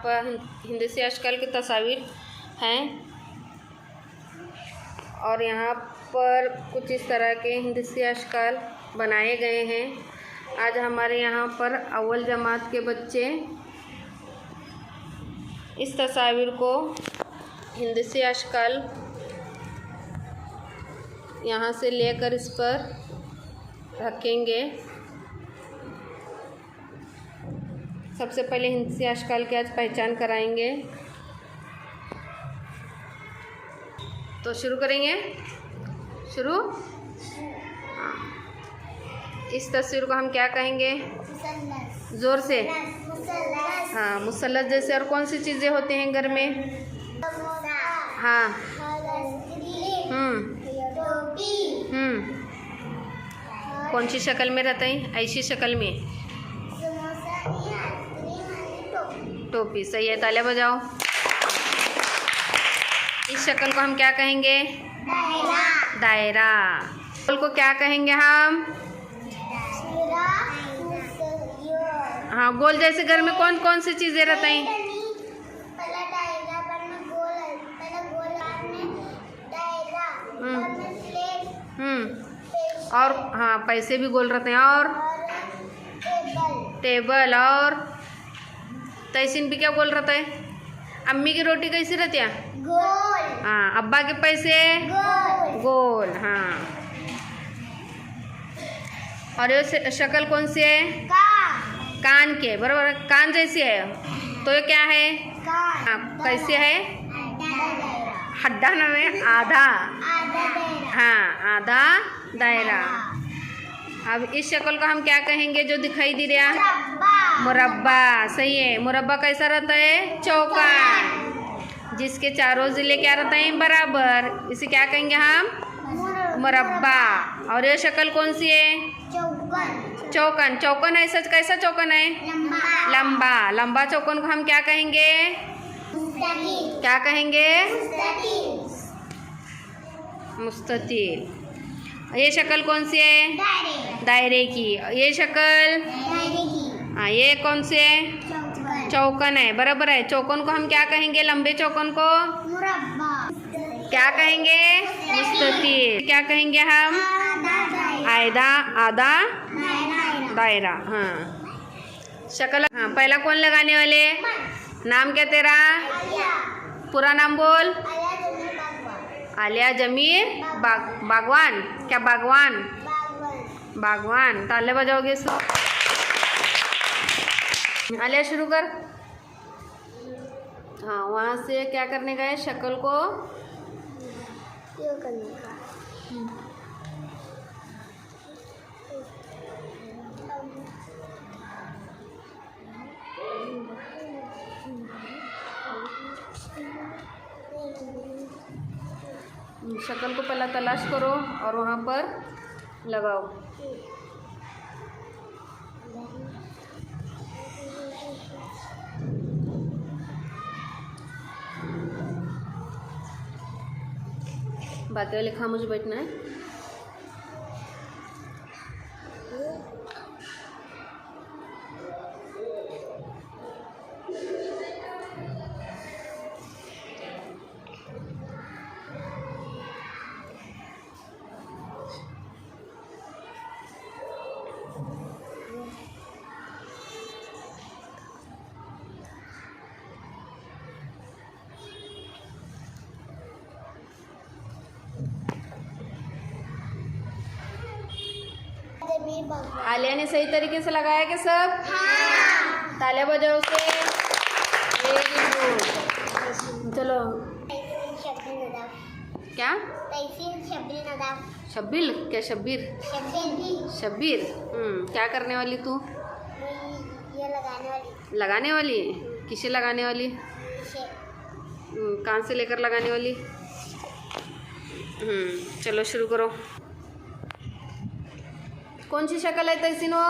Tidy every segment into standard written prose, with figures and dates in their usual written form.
पर हिंदसी अशकल की तस्वीर हैं और यहाँ पर कुछ इस तरह के हिंदसी अशकल बनाए गए हैं। आज हमारे यहाँ पर अव्वल जमात के बच्चे इस तस्वीर को हिंदसी अशकल यहाँ से लेकर इस पर रखेंगे। सबसे पहले हिंदसी अशकल की आज पहचान कराएंगे। तो शुरू करेंगे। शुरू। हाँ, इस तस्वीर को हम क्या कहेंगे? जोर से। हाँ, मुसल्लस जैसे और कौन सी चीज़ें होती हैं घर में? हाँ। कौन सी शक्ल में रहता है? ऐसी शक्ल में टोपी। सही है, तालियां बजाओ। इस शक्ल को हम क्या कहेंगे? दायरा। गोल को क्या कहेंगे हम? हाँ, गोल जैसे घर में कौन कौन सी चीजें रहती हैं? और हाँ, पैसे भी गोल रहते हैं। और टेबल। और तहसीन भी क्या गोल रहता है? अम्मी की रोटी कैसी रहती है? गोल। हाँ, अब्बा के पैसे गोल। हाँ, और ये शक्ल कौन सी है? कान के। बराबर, कान जैसी है। तो ये क्या है? हाँ, कैसे है? हड्डा ना में आधा। हाँ, आधा दायरा। अब इस शक्ल को हम क्या कहेंगे जो दिखाई दे रहा है? मुरब्बा। सही है। मुरब्बा कैसा रहता है? चौकोर, जिसके चारों जिले क्या रहता है? बराबर। इसे क्या कहेंगे हम? मुरब्बा। और ये शक्ल कौन सी है? चौकन। चौकन है सच। कैसा चौकन है? लंबा। लंबा चौकन को हम क्या कहेंगे? क्या कहेंगे? मुस्ततील। ये शक्ल कौन सी है? दायरे की। ये शक्ल? हाँ, ये कौन सी है? चौकन है। बराबर है। चौकन को हम क्या कहेंगे? लंबे चौकन को क्या कहेंगे? मुस्ततील। क्या कहेंगे हम? आधा दायरा। हाँ, शक्ल। हाँ, पहला कौन लगाने वाले? नाम क्या तेरा? पूरा नाम बोल। आलिया जमीर बागवान। क्या बागवान? बागवान। ताले बजाओगे सब। आलिया शुरू कर। हाँ, वहाँ से क्या करने का है? शक्ल को करने का। शक्ल को पहला तलाश करो और वहाँ पर लगाओ। बातें वाले खामोश बैठना है। आलिया ने सही तरीके से लगाया क्या सब? हाँ। तालियां बजाओ से। Very good. चलो। क्या? शब्बीर। क्या शब्बीर? शब्बीर। क्या करने वाली तू? ये लगाने वाली। किसे लगाने वाली? कान से लेकर लगाने वाली। चलो शुरू करो। कौन सी शक्ल है तहसीनो?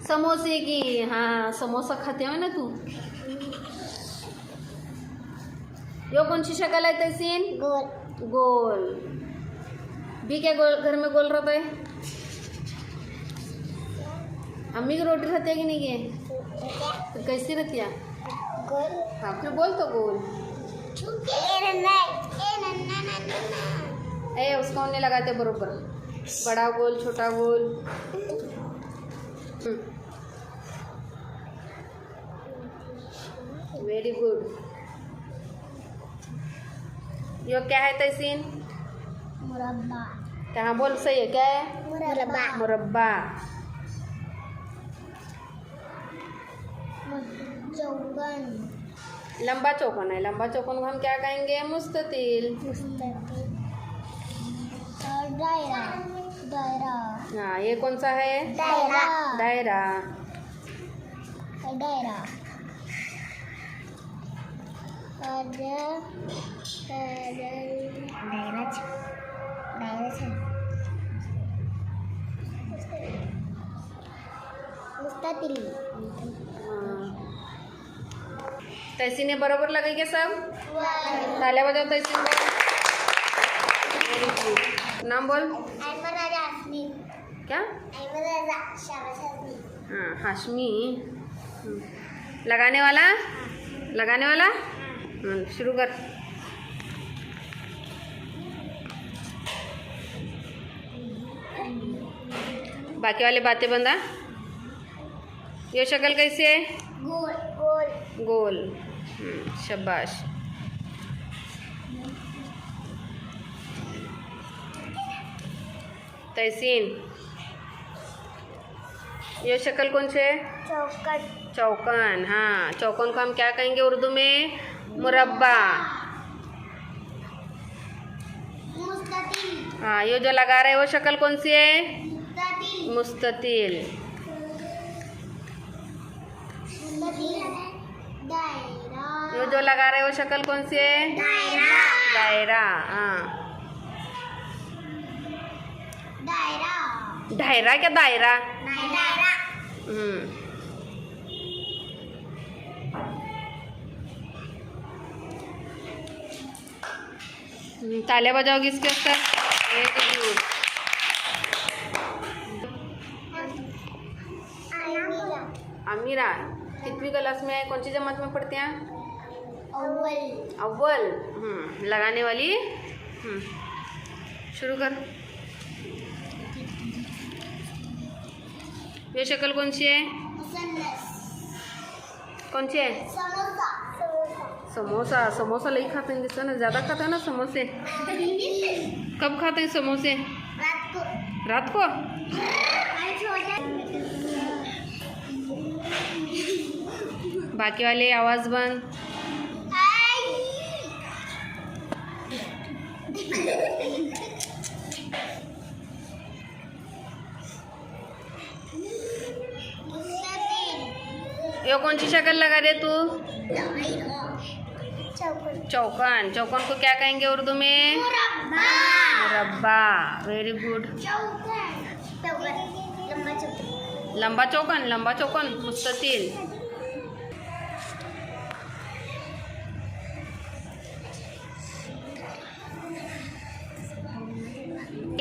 समोसे की। हाँ, समोसा खाते हो ना तू। यो कौन सी शक्ल है तहसीन? गोल। भी क्या गोल घर में गोल रहता है? अम्मी की रोटी रहती है कि नहीं? है तो कैसी रहती है? गोल। हाँ फिर बोल तो गोल। उसको नहीं लगाते बरोबर। बड़ा गोल छोटा गोल। Very good. यो क्या है तहसीन? मुरब्बा। कहाँ बोल सही है क्या है? मुरब्बा। मुरब्बा। चौकन। लंबा चौकोन है। लंबा चौकोन को हम क्या कहेंगे? मुस्ततील। और दायरा। दायरा। हाँ ये कौन सा है? दायरा। दायरा। दायरा। मुस्ततील। तहसीन ने बरोबर लगाई क्या सब? तालियां बजाओ तहसीन को। Very good. नाम बोल। क्या? हाँ हाशमी। लगाने वाला? लगाने वाला? शुरू कर। बाकी वाले बातें बंदा। ये शक्ल कैसी है? गोल। गोल। गोल। शाबाश। तहसीन ये शक्ल कौन सी है? चौकट। चौकन। हाँ चौकन को हम क्या कहेंगे उर्दू में? मुरब्बा। मुस्ततील। हाँ ये जो लगा रहे हैं वो शक्ल कौन सी है? मुस्ततील। मुस्ततील। दायरा। ये जो लगा रहे हैं वो शक्ल कौन सी है? दायरा। दायरा। हाँ दायरा। ढायरा क्या दायरा? दायरा। तालियां बजाओगी इसके अंदर। Very good. अमीरा कितनी क्लास में है? कौन सी जमात में पढ़ते हैं? अव्वल। अव्वल। लगाने वाली। शुरू कर। ये शक्ल कौन सी है? कौन सी है? समोसा। समोसा। समोसा नहीं खाते हैं जिससे ना ज़्यादा खाते हैं ना समोसे। कब खाते हैं समोसे? रात को। रात को। बाकी वाले आवाज़ बंद। ये कौन सी शक्ल लगा दे तू? चौकन। चौकन को क्या कहेंगे उर्दू में? मुरब्बा। Very good. लंबा चौकन। लंबा चौकन मुस्ततील।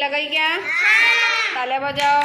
लगाई क्या? तालियां बजाओ।